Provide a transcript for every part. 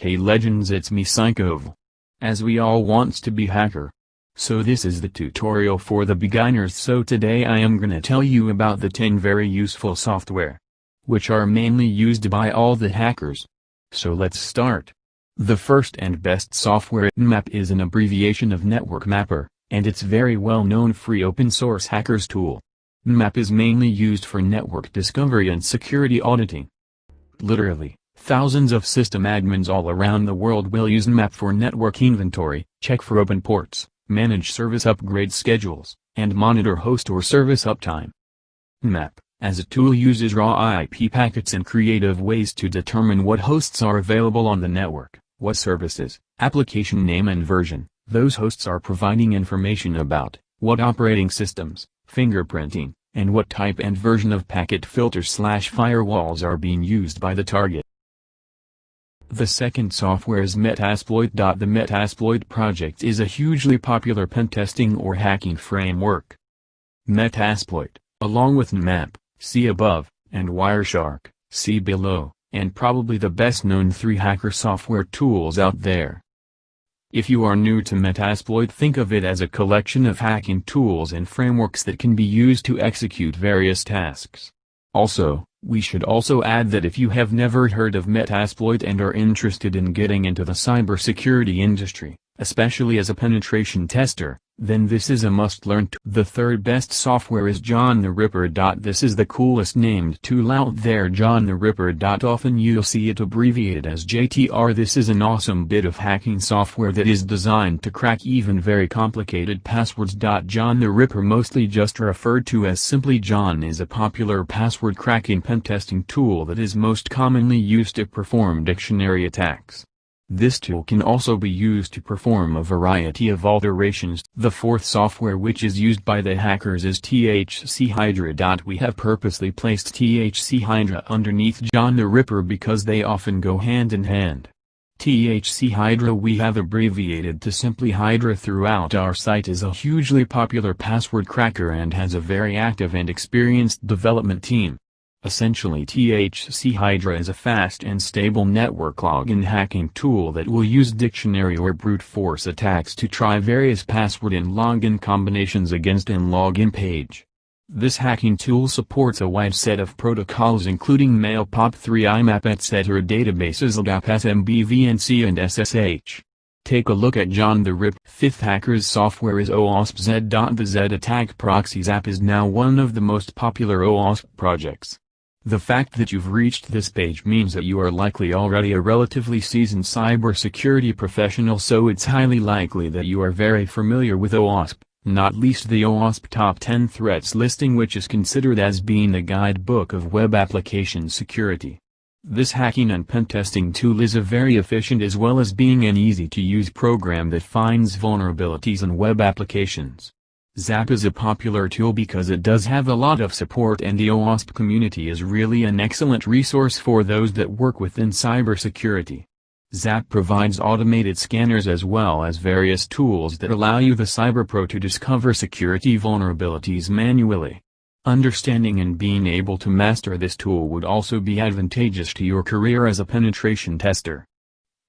Hey legends, it's me Psychov. As we all wants to be hacker. So this is the tutorial for the beginners. So today I am gonna tell you about the 10 very useful software, which are mainly used by all the hackers. So let's start. The first and best software, Nmap, is an abbreviation of Network Mapper, and it's very well known free open source hackers tool. Nmap is mainly used for network discovery and security auditing. Literally, thousands of system admins all around the world will use Nmap for network inventory, check for open ports, manage service upgrade schedules, and monitor host or service uptime. Nmap, as a tool, uses raw IP packets and creative ways to determine what hosts are available on the network, what services, application name and version those hosts are providing information about, what operating systems, fingerprinting, and what type and version of packet filters/firewalls are being used by the target. The second software is Metasploit. The Metasploit project is a hugely popular pentesting or hacking framework. Metasploit, along with Nmap, see above, and Wireshark, see below, and probably the best known 3 hacker software tools out there. If you are new to Metasploit, think of it as a collection of hacking tools and frameworks that can be used to execute various tasks. Also, we should also add that if you have never heard of Metasploit and are interested in getting into the cybersecurity industry, especially as a penetration tester, then this is a must-learn tool. The third best software is John the Ripper. This is the coolest named tool out there, John the Ripper. Often you'll see it abbreviated as JTR. This is an awesome bit of hacking software that is designed to crack even very complicated passwords. John the Ripper, mostly just referred to as simply John, is a popular password cracking pentesting tool that is most commonly used to perform dictionary attacks. This tool can also be used to perform a variety of alterations. The fourth software which is used by the hackers is THC Hydra. We have purposely placed THC Hydra underneath John the Ripper because they often go hand in hand. THC Hydra we have abbreviated to simply Hydra throughout our site, is a hugely popular password cracker and has a very active and experienced development team. Essentially, THC Hydra is a fast and stable network login hacking tool that will use dictionary or brute force attacks to try various password and login combinations against an login page. This hacking tool supports a wide set of protocols including mail, POP3, IMAP, etc., databases, LDAP, SMB, VNC, and SSH. Take a look at John the Ripper. Fifth hacker's software is OWASP-Z. The Z Attack Proxies app is now one of the most popular OWASP projects. The fact that you've reached this page means that you are likely already a relatively seasoned cybersecurity professional, so it's highly likely that you are very familiar with OWASP, not least the OWASP Top 10 Threats listing, which is considered as being the guidebook of web application security. This hacking and pentesting tool is a very efficient as well as being an easy-to-use program that finds vulnerabilities in web applications. ZAP is a popular tool because it does have a lot of support, and the OWASP community is really an excellent resource for those that work within cybersecurity. ZAP provides automated scanners as well as various tools that allow you, the cyberpro, to discover security vulnerabilities manually. Understanding and being able to master this tool would also be advantageous to your career as a penetration tester.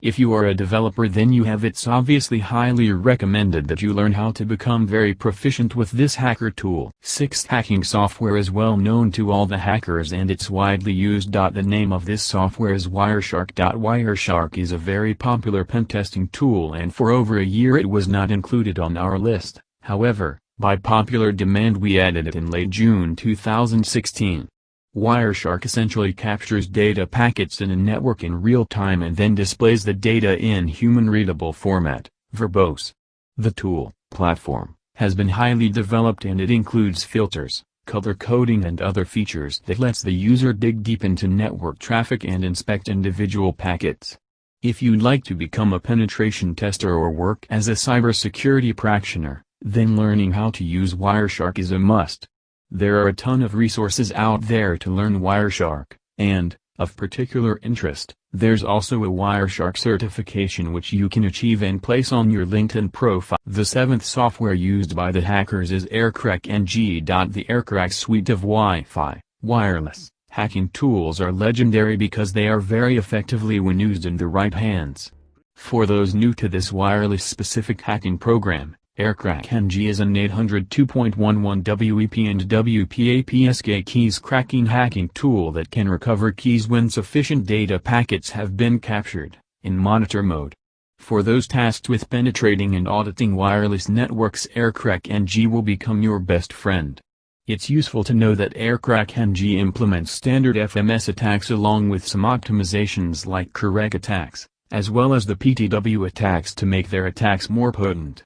If you are a developer, then it's obviously highly recommended that you learn how to become very proficient with this hacker tool. Sixth hacking software is well known to all the hackers and it's widely used. The name of this software is Wireshark. Wireshark is a very popular pentesting tool, and for over a year it was not included on our list. However, by popular demand we added it in late June 2016. Wireshark essentially captures data packets in a network in real time and then displays the data in human-readable format, verbose. The tool, platform, has been highly developed and it includes filters, color coding and other features that lets the user dig deep into network traffic and inspect individual packets. If you'd like to become a penetration tester or work as a cybersecurity practitioner, then learning how to use Wireshark is a must. There are a ton of resources out there to learn Wireshark, and, of particular interest, there's also a Wireshark certification which you can achieve and place on your LinkedIn profile. The seventh software used by the hackers is AirCrack NG. The AirCrack suite of Wi-Fi, wireless, Hacking tools are legendary because they are very effectively when used in the right hands. For those new to this wireless-specific hacking program, AirCrackNG is an 802.11 WEP and WPAPSK keys cracking hacking tool that can recover keys when sufficient data packets have been captured, in monitor mode. For those tasked with penetrating and auditing wireless networks, AirCrackNG will become your best friend. It's useful to know that AirCrackNG implements standard FMS attacks along with some optimizations like correct attacks, as well as the PTW attacks to make their attacks more potent.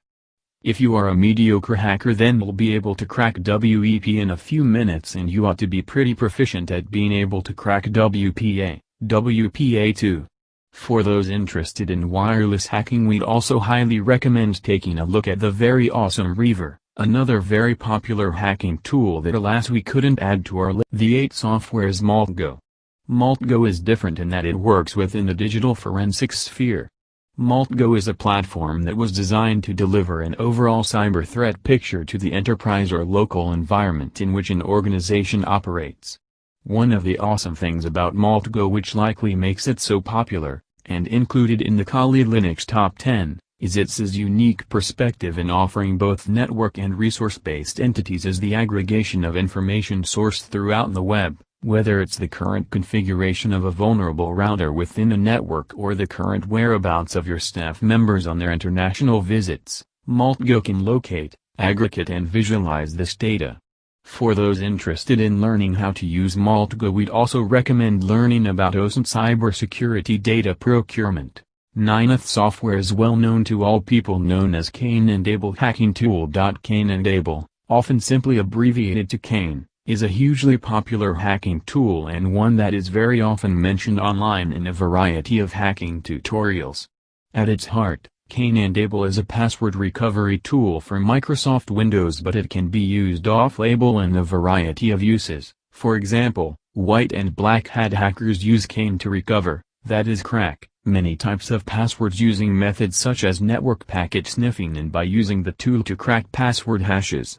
If you are a mediocre hacker, then you'll be able to crack WEP in a few minutes, and you ought to be pretty proficient at being able to crack WPA too. For those interested in wireless hacking, we'd also highly recommend taking a look at the very awesome Reaver, another very popular hacking tool that alas we couldn't add to our list. The 8 software's MaltGo. MaltGo is different in that it works within the digital forensics sphere. MaltGo is a platform that was designed to deliver an overall cyber threat picture to the enterprise or local environment in which an organization operates. One of the awesome things about MaltGo, which likely makes it so popular, and included in the Kali Linux Top 10, is its unique perspective in offering both network and resource-based entities as the aggregation of information sourced throughout the web. Whether it's the current configuration of a vulnerable router within a network or the current whereabouts of your staff members on their international visits, MaltGo can locate, aggregate and visualize this data. For those interested in learning how to use MaltGo, we'd also recommend learning about OSINT cybersecurity data procurement. 9th software is well known to all people, known as Cain and Abel hacking tool. Cain and Abel, often simply abbreviated to Cain, is a hugely popular hacking tool and one that is very often mentioned online in a variety of hacking tutorials. At its heart, Cain and Abel is a password recovery tool for Microsoft Windows, but it can be used off-label in a variety of uses. For example, white and black hat hackers use Cain to recover, that is crack, many types of passwords using methods such as network packet sniffing and by using the tool to crack password hashes.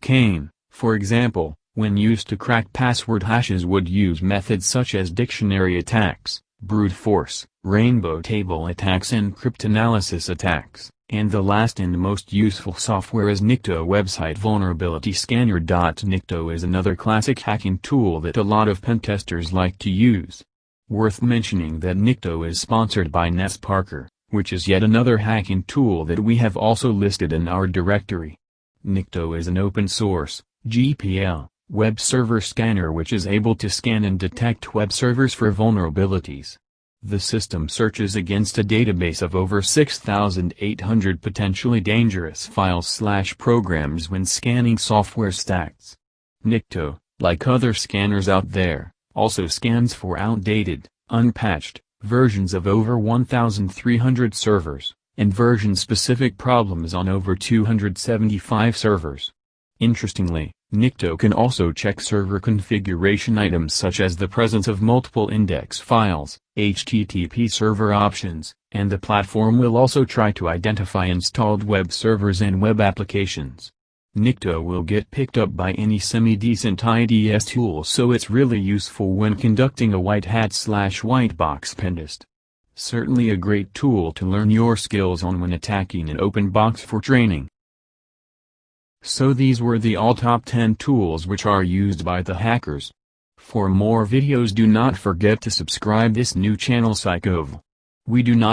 Cain, for example, when used to crack password hashes, would use methods such as dictionary attacks, brute force, rainbow table attacks and cryptanalysis attacks, and the last and most useful software is Nikto website vulnerability scanner. Nikto is another classic hacking tool that a lot of pentesters like to use. Worth mentioning that Nikto is sponsored by NetSparker, which is yet another hacking tool that we have also listed in our directory. Nikto is an open source, GPL, web server scanner which is able to scan and detect web servers for vulnerabilities. The system searches against a database of over 6,800 potentially dangerous files/programs when scanning software stacks. Nikto, like other scanners out there, also scans for outdated, unpatched, versions of over 1,300 servers, and version-specific problems on over 275 servers. Interestingly, Nikto can also check server configuration items such as the presence of multiple index files, HTTP server options, and the platform will also try to identify installed web servers and web applications. Nikto will get picked up by any semi-decent IDS tool, so it's really useful when conducting a white hat/white box pentest. Certainly a great tool to learn your skills on when attacking an open box for training. So these were the all top 10 tools which are used by the hackers. For more videos, do not forget to subscribe this new channel Psychov. We do not